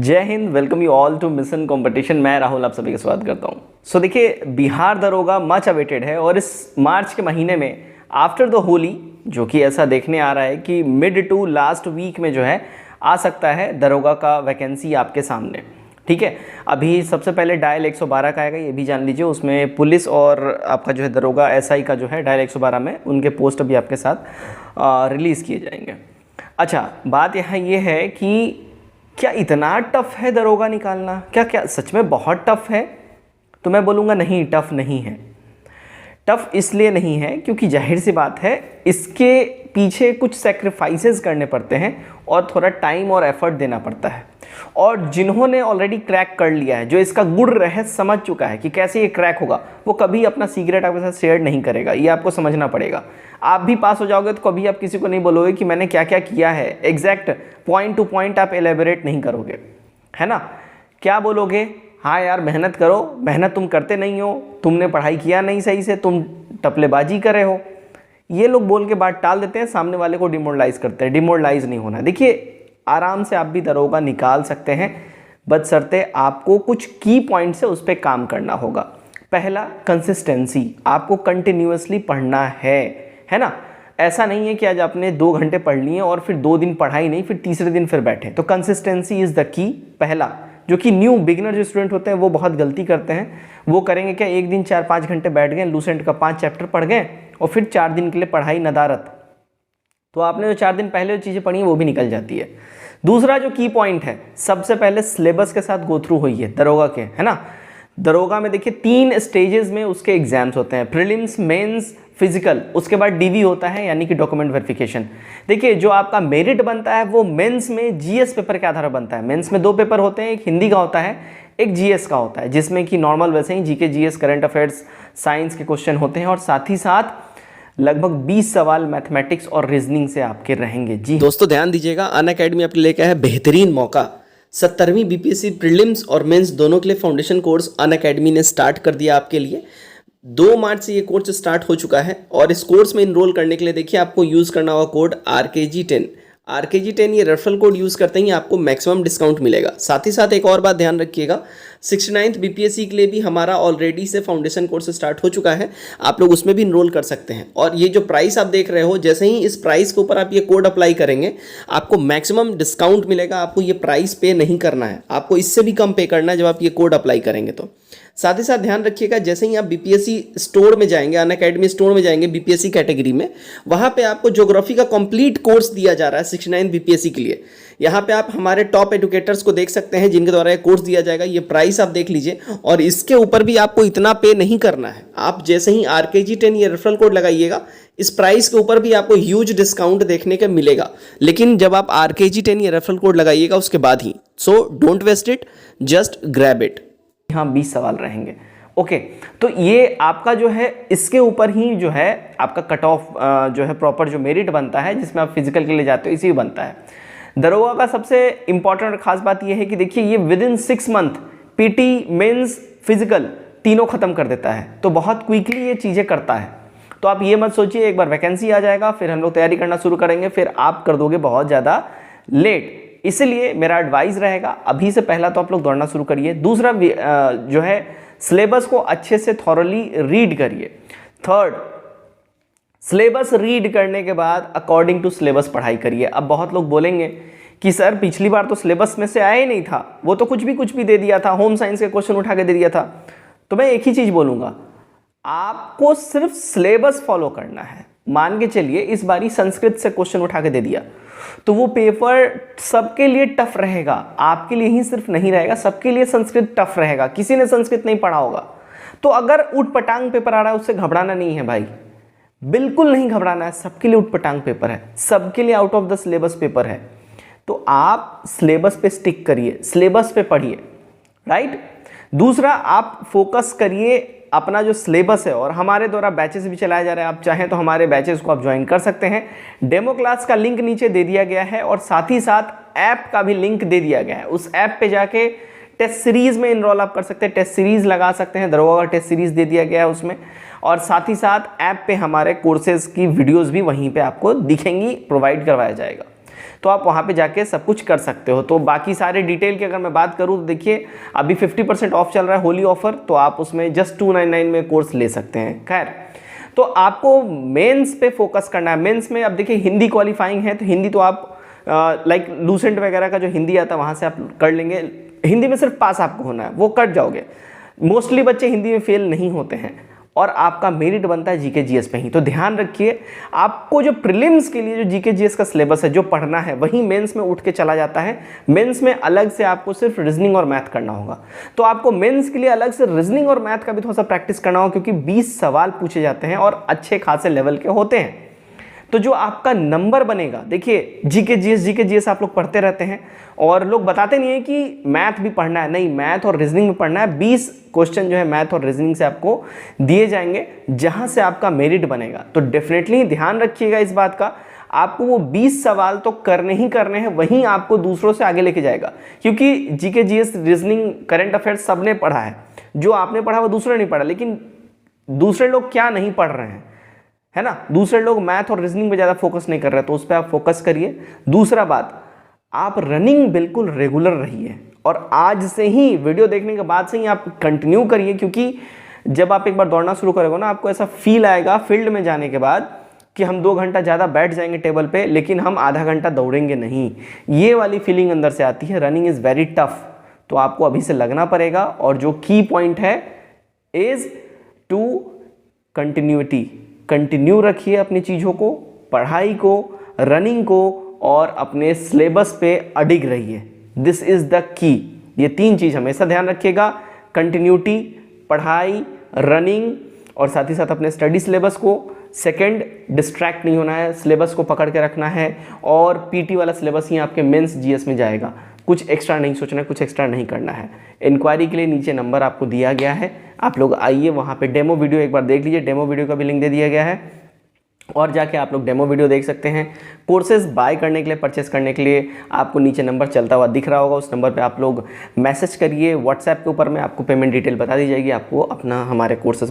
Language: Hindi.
जय हिंद, welcome you all to mission competition. मैं राहुल आप सभी का स्वागत करता हूं। देखिए, बिहार दरोगा मच अवेटेड है और इस मार्च के महीने में आफ्टर द होली, जो कि ऐसा देखने आ रहा है कि मिड टू लास्ट वीक में जो है आ सकता है दरोगा का वैकेंसी आपके सामने। ठीक है, अभी सबसे पहले डायल 112 का आएगा, ये भी जान लीजिए। उसमें पुलिस और आपका जो है दरोगा एसआई का जो है डायल 112 में उनके पोस्ट अभी आपके साथ रिलीज़ किए जाएंगे। अच्छा, बात यहाँ ये है कि क्या इतना टफ है दरोगा निकालना? क्या सच में बहुत टफ है? तो मैं बोलूँगा नहीं, टफ नहीं है। टफ इसलिए नहीं है क्योंकि जाहिर सी बात है, इसके पीछे कुछ सेक्रीफाइसेस करने पड़ते हैं और थोड़ा टाइम और एफर्ट देना पड़ता है। और जिन्होंने ऑलरेडी क्रैक कर लिया है, जो इसका गुड़ रहस्य समझ चुका है कि कैसे ये क्रैक होगा, वो कभी अपना सीक्रेट आपके साथ शेयर नहीं करेगा। ये आपको समझना पड़ेगा। आप भी पास हो जाओगे तो कभी आप किसी को नहीं बोलोगे कि मैंने क्या क्या किया है। एग्जैक्ट पॉइंट टू पॉइंट आप एलेबोरेट नहीं करोगे, है ना। क्या बोलोगे? हाँ यार, मेहनत करो। मेहनत तुम करते नहीं हो, तुमने पढ़ाई किया नहीं सही से, तुम टपलेबाजी कर रहे हो। ये लोग बोल के बात टाल देते हैं, सामने वाले को डिमोरलाइज करते हैं। डिमोरलाइज नहीं होना। देखिए, आराम से आप भी दरोगा निकाल सकते हैं, बशर्ते आपको कुछ की पॉइंट से उस पर काम करना होगा। पहला, कंसिस्टेंसी। आपको कंटिन्यूअसली पढ़ना है ना। ऐसा नहीं है कि आज आपने 2 घंटे पढ़ लिए और फिर 2 दिन पढ़ाई नहीं, फिर तीसरे दिन फिर बैठे। तो कंसिस्टेंसी इज़ द की। पहला, जो कि न्यू बिगिनर जो स्टूडेंट होते हैं वो बहुत गलती करते हैं। वो करेंगे क्या, एक दिन 4-5 घंटे बैठ गए, लूसेंट का 5 चैप्टर पढ़ गए और फिर 4 दिन के लिए पढ़ाई नदारत, तो आपने जो 4 दिन पहले जो चीज़ें पढ़ी हैं वो भी निकल जाती है। दूसरा जो की पॉइंट है, सबसे पहले सिलेबस के साथ गो थ्रू हुई है दरोगा के, है ना। दरोगा में देखिए 3 स्टेजेस में उसके एग्जाम्स होते हैं, प्रीलिम्स, मेंस, फिजिकल। उसके बाद डीवी होता है, यानी कि डॉक्यूमेंट वेरिफिकेशन। देखिए, जो आपका मेरिट बनता है वो मेंस में जीएस पेपर के आधार पर बनता है। मेंस में 2 पेपर होते हैं, एक हिंदी का होता है, एक जीएस का होता है, जिसमें कि नॉर्मल वैसे ही GK, GS, current affairs, science के क्वेश्चन होते हैं और साथ ही साथ लगभग 20 सवाल मैथमेटिक्स और रीजनिंग से आपके रहेंगे। जी दोस्तों, ध्यान दीजिएगा, अनअकैडमी आपके लिए क्या है बेहतरीन मौका। 17वीं बीपीएससी प्रीलिम्स और मेंस दोनों के लिए फाउंडेशन कोर्स अनअकैडमी ने स्टार्ट कर दिया आपके लिए। 2 मार्च से ये कोर्स स्टार्ट हो चुका है और इस कोर्स में इनरोल करने के लिए देखिए आपको यूज़ करना होगा कोड RKG10। RKG10 ये रेफरल कोड यूज़ करते ही आपको मैक्सिमम डिस्काउंट मिलेगा। साथ ही साथ एक और बात ध्यान रखिएगा, 69th बीपीएससी के लिए भी हमारा ऑलरेडी से फाउंडेशन कोर्स स्टार्ट हो चुका है। आप लोग उसमें भी इनरोल कर सकते हैं। और ये जो प्राइस आप देख रहे हो, जैसे ही इस प्राइस के ऊपर आप ये कोड अप्लाई करेंगे, आपको मैक्सिमम डिस्काउंट मिलेगा। आपको ये प्राइस पे नहीं करना है, आपको इससे भी कम पे करना है जब आप ये कोड अप्लाई करेंगे। तो साथ ही साथ ध्यान रखिएगा, जैसे ही आप बीपीएससी स्टोर में जाएंगे, अनअकैडमी स्टोर में जाएंगे बीपीएससी कैटेगरी में, वहां पे आपको ज्योग्राफी का कंप्लीट कोर्स दिया जा रहा है 69 बीपीएससी के लिए। यहाँ पे आप हमारे टॉप एजुकेटर्स को देख सकते हैं जिनके द्वारा ये कोर्स दिया जाएगा। ये प्राइस आप देख लीजिए और इसके ऊपर भी आपको इतना पे नहीं करना है। आप जैसे ही RKG10 ये रेफरल कोड लगाइएगा, इस प्राइस के ऊपर भी आपको ह्यूज डिस्काउंट देखने को मिलेगा। लेकिन जब आप RKG10 ये रेफरल कोड लगाइएगा उसके बाद ही। So don't waste it, just grab it. हाँ, 20 सवाल रहेंगे। ओके, तो ये आपका जो है इसके ऊपर ही जो है आपका कट ऑफ जो है प्रॉपर जो मेरिट बनता है, जिसमें आप फिजिकल के लिए जाते हो, इसी में बनता है। दरोगा का सबसे इंपॉर्टेंट और खास बात यह है कि देखिए, ये within 6 month PT, mains, physical तीनों खत्म कर देता है। तो बहुत क्विकली ये चीज़ें करता है। तो आप ये मत सोचिए एक बार वैकेंसी आ जाएगा फिर हम लोग तैयारी करना शुरू करेंगे, फिर आप कर दोगे बहुत ज़्यादा लेट। इसलिए मेरा एडवाइस रहेगा, अभी से पहला तो आप लोग दौड़ना शुरू करिए। दूसरा जो है सिलेबस को अच्छे से थॉरली रीड करिए। थर्ड, सिलेबस रीड करने के बाद अकॉर्डिंग टू सिलेबस पढ़ाई करिए। अब बहुत लोग बोलेंगे कि सर पिछली बार तो सिलेबस में से आया ही नहीं था, वो तो कुछ भी दे दिया था, होम साइंस के क्वेश्चन उठा के दे दिया था। तो मैं एक ही चीज़ बोलूँगा, आपको सिर्फ सिलेबस फॉलो करना है। मान के चलिए इस बारी संस्कृत से क्वेश्चन उठा के दे दिया, तो वो पेपर सबके लिए टफ रहेगा, आपके लिए ही सिर्फ नहीं रहेगा, सबके लिए संस्कृत टफ रहेगा। किसी ने संस्कृत नहीं पढ़ा होगा, तो अगर उटपटांग पेपर आ रहा है उससे घबराना नहीं है भाई, बिल्कुल नहीं घबराना है। सबके लिए उटपटांग पेपर है, सबके लिए out of the syllabus paper है। तो आप सिलेबस पे स्टिक करिए, सिलेबस पे पढ़िए, राइट। दूसरा, आप फोकस करिए अपना जो सिलेबस है, और हमारे द्वारा बैचेस भी चलाए जा रहे हैं। आप चाहें तो हमारे बैचेस को आप ज्वाइन कर सकते हैं। डेमो क्लास का लिंक नीचे दे दिया गया है और साथ ही साथ ऐप का भी लिंक दे दिया गया है। उस ऐप पे जाके टेस्ट सीरीज में इनरोल आप कर सकते हैं, टेस्ट सीरीज लगा सकते हैं। दरोगा का टेस्ट सीरीज दे दिया गया है उसमें, और साथ ही साथ ऐप पे हमारे कोर्सेज की वीडियोस भी वहीं पे आपको दिखेंगी, प्रोवाइड करवाया जाएगा। तो आप वहाँ पे जाके सब कुछ कर सकते हो। तो बाकी सारे डिटेल की अगर मैं बात करूँ तो देखिए अभी 50% ऑफ चल रहा है होली ऑफर, तो आप उसमें जस्ट 299 में कोर्स ले सकते हैं। खैर, तो आपको मेंस पे फोकस करना है। मेंस में अब देखिए हिंदी क्वालिफाइंग है, तो हिंदी तो आप लाइक लूसेंट वगैरह का जो हिंदी आता है वहाँ से आप कर लेंगे। हिंदी में सिर्फ पास आपको होना है, वो कट जाओगे। मोस्टली बच्चे हिंदी में फेल नहीं होते हैं और आपका मेरिट बनता है जीके जीएस पे ही। तो ध्यान रखिए, आपको जो प्रीलिम्स के लिए जो जीके जीएस का सिलेबस है जो पढ़ना है वही मेंस में उठ के चला जाता है। मेंस में अलग से आपको सिर्फ रीजनिंग और मैथ करना होगा। तो आपको मेंस के लिए अलग से रीजनिंग और मैथ का भी थोड़ा सा प्रैक्टिस करना होगा, क्योंकि 20 सवाल पूछे जाते हैं और अच्छे खासे लेवल के होते हैं। तो जो आपका नंबर बनेगा, देखिए जीके जीएस आप लोग पढ़ते रहते हैं और लोग बताते नहीं है कि मैथ भी पढ़ना है। नहीं, मैथ और रीजनिंग भी पढ़ना है। 20 क्वेश्चन जो है मैथ और रीजनिंग से आपको दिए जाएंगे, जहां से आपका मेरिट बनेगा। तो डेफिनेटली ध्यान रखिएगा इस बात का, आपको वो 20 सवाल तो करने ही करने हैं, वहीं आपको दूसरों से आगे लेके जाएगा। क्योंकि GK GS, reasoning, current affairs सबने पढ़ा है। जो आपने पढ़ा वो दूसरे नहीं पढ़ा, लेकिन दूसरे लोग क्या नहीं पढ़ रहे हैं, है ना। दूसरे लोग मैथ और रीजनिंग पे ज़्यादा फोकस नहीं कर रहे, तो उस पर आप फोकस करिए। दूसरा बात, आप रनिंग बिल्कुल रेगुलर रहिए और आज से ही, वीडियो देखने के बाद से ही आप कंटिन्यू करिए। क्योंकि जब आप एक बार दौड़ना शुरू करोगे ना, आपको ऐसा फील आएगा फील्ड में जाने के बाद कि हम 2 घंटा ज़्यादा बैठ जाएंगे टेबल पे, लेकिन हम आधा घंटा दौड़ेंगे नहीं। ये वाली फीलिंग अंदर से आती है। रनिंग इज़ वेरी टफ, तो आपको अभी से लगना पड़ेगा। और जो की पॉइंट है इज़ टू कंटिन्यूटी। कंटिन्यू रखिए अपनी चीज़ों को, पढ़ाई को, रनिंग को, और अपने सिलेबस पे अडिग रहिए। This is the key. ये 3 चीज़ हमेशा ध्यान रखिएगा, कंटिन्यूटी, पढ़ाई, रनिंग, और साथ ही साथ अपने स्टडी सिलेबस को। सेकंड, डिस्ट्रैक्ट नहीं होना है, सिलेबस को पकड़ के रखना है। और पीटी वाला सिलेबस ही आपके मेंस जीएस में जाएगा। कुछ एक्स्ट्रा नहीं सोचना है, कुछ एक्स्ट्रा नहीं करना है। इंक्वायरी के लिए नीचे नंबर आपको दिया गया है, आप लोग आइए, वहाँ पे डेमो वीडियो एक बार देख लीजिए। डेमो वीडियो का भी लिंक दे दिया गया है और जाके आप लोग डेमो वीडियो देख सकते हैं। कोर्सेज बाय करने के लिए, परचेस करने के लिए आपको नीचे नंबर चलता हुआ दिख रहा होगा, उस नंबर पे आप लोग मैसेज करिए। व्हाट्सएप के ऊपर में आपको पेमेंट डिटेल बता दी जाएगी, आपको अपना हमारे कोर्सेज में